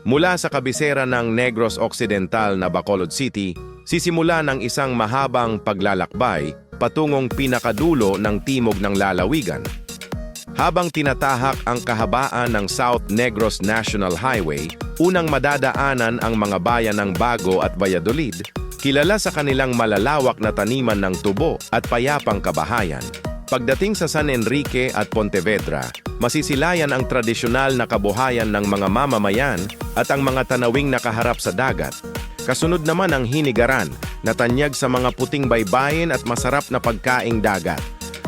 Mula sa kabisera ng Negros Occidental na Bacolod City, sisimula ng isang mahabang paglalakbay patungong pinakadulo ng timog ng lalawigan. Habang tinatahak ang kahabaan ng South Negros National Highway, unang madadaanan ang mga bayan ng Bago at Valladolid, kilala sa kanilang malalawak na taniman ng tubo at payapang kabahayan. Pagdating sa San Enrique at Pontevedra, masisilayan ang tradisyonal na kabuhayan ng mga mamamayan at ang mga tanawing nakaharap sa dagat. Kasunod naman ang Hinigaran, na tanyag sa mga puting baybayin at masarap na pagkaing dagat.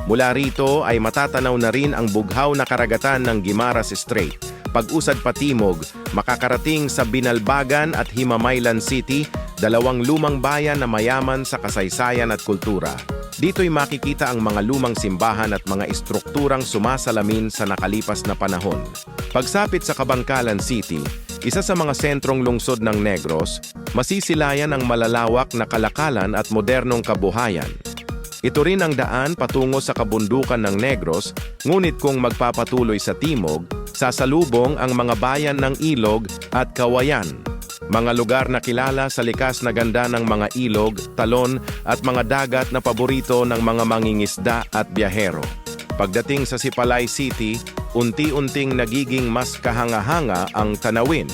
Mula rito ay matatanaw na rin ang bughaw na karagatan ng Guimaras Strait. Pag-usad patimog, makakarating sa Binalbagan at Himamaylan City, dalawang lumang bayan na mayaman sa kasaysayan at kultura. Dito'y makikita ang mga lumang simbahan at mga estrukturang sumasalamin sa nakalipas na panahon. Pagsapit sa Kabangkalan City, isa sa mga sentrong lungsod ng Negros, masisilayan ang malalawak na kalakalan at modernong kabuhayan. Ito rin ang daan patungo sa kabundukan ng Negros, ngunit kung magpapatuloy sa timog, sasalubong ang mga bayan ng Ilog at Kawayan. Mga lugar na kilala sa likas na ganda ng mga ilog, talon at mga dagat na paborito ng mga mangingisda at biyahero. Pagdating sa Sipalay City, unti-unting nagiging mas kahanga-hanga ang tanawin,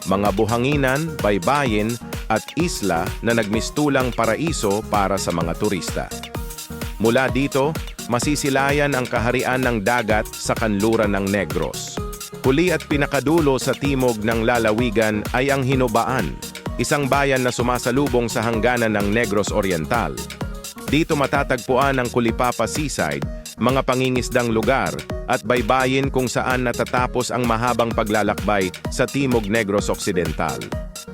mga buhanginan, baybayin at isla na nagmistulang paraiso para sa mga turista. Mula dito, masisilayan ang kaharian ng dagat sa kanluran ng Negros. Huli at pinakadulo sa timog ng lalawigan ay ang Hinubaan, isang bayan na sumasalubong sa hangganan ng Negros Oriental. Dito matatagpuan ang Culipapa Seaside, mga pangingisdang lugar, at baybayin kung saan natatapos ang mahabang paglalakbay sa timog Negros Occidental.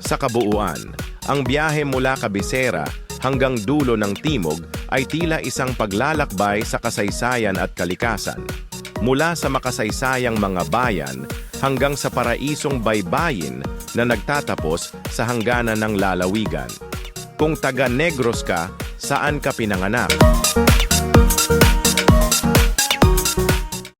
Sa kabuuan, ang biyahe mula kabisera hanggang dulo ng timog ay tila isang paglalakbay sa kasaysayan at kalikasan. Mula sa makasaysayang mga bayan hanggang sa paraisong baybayin na nagtatapos sa hangganan ng lalawigan. Kung taga Negros ka, saan ka pinanganak?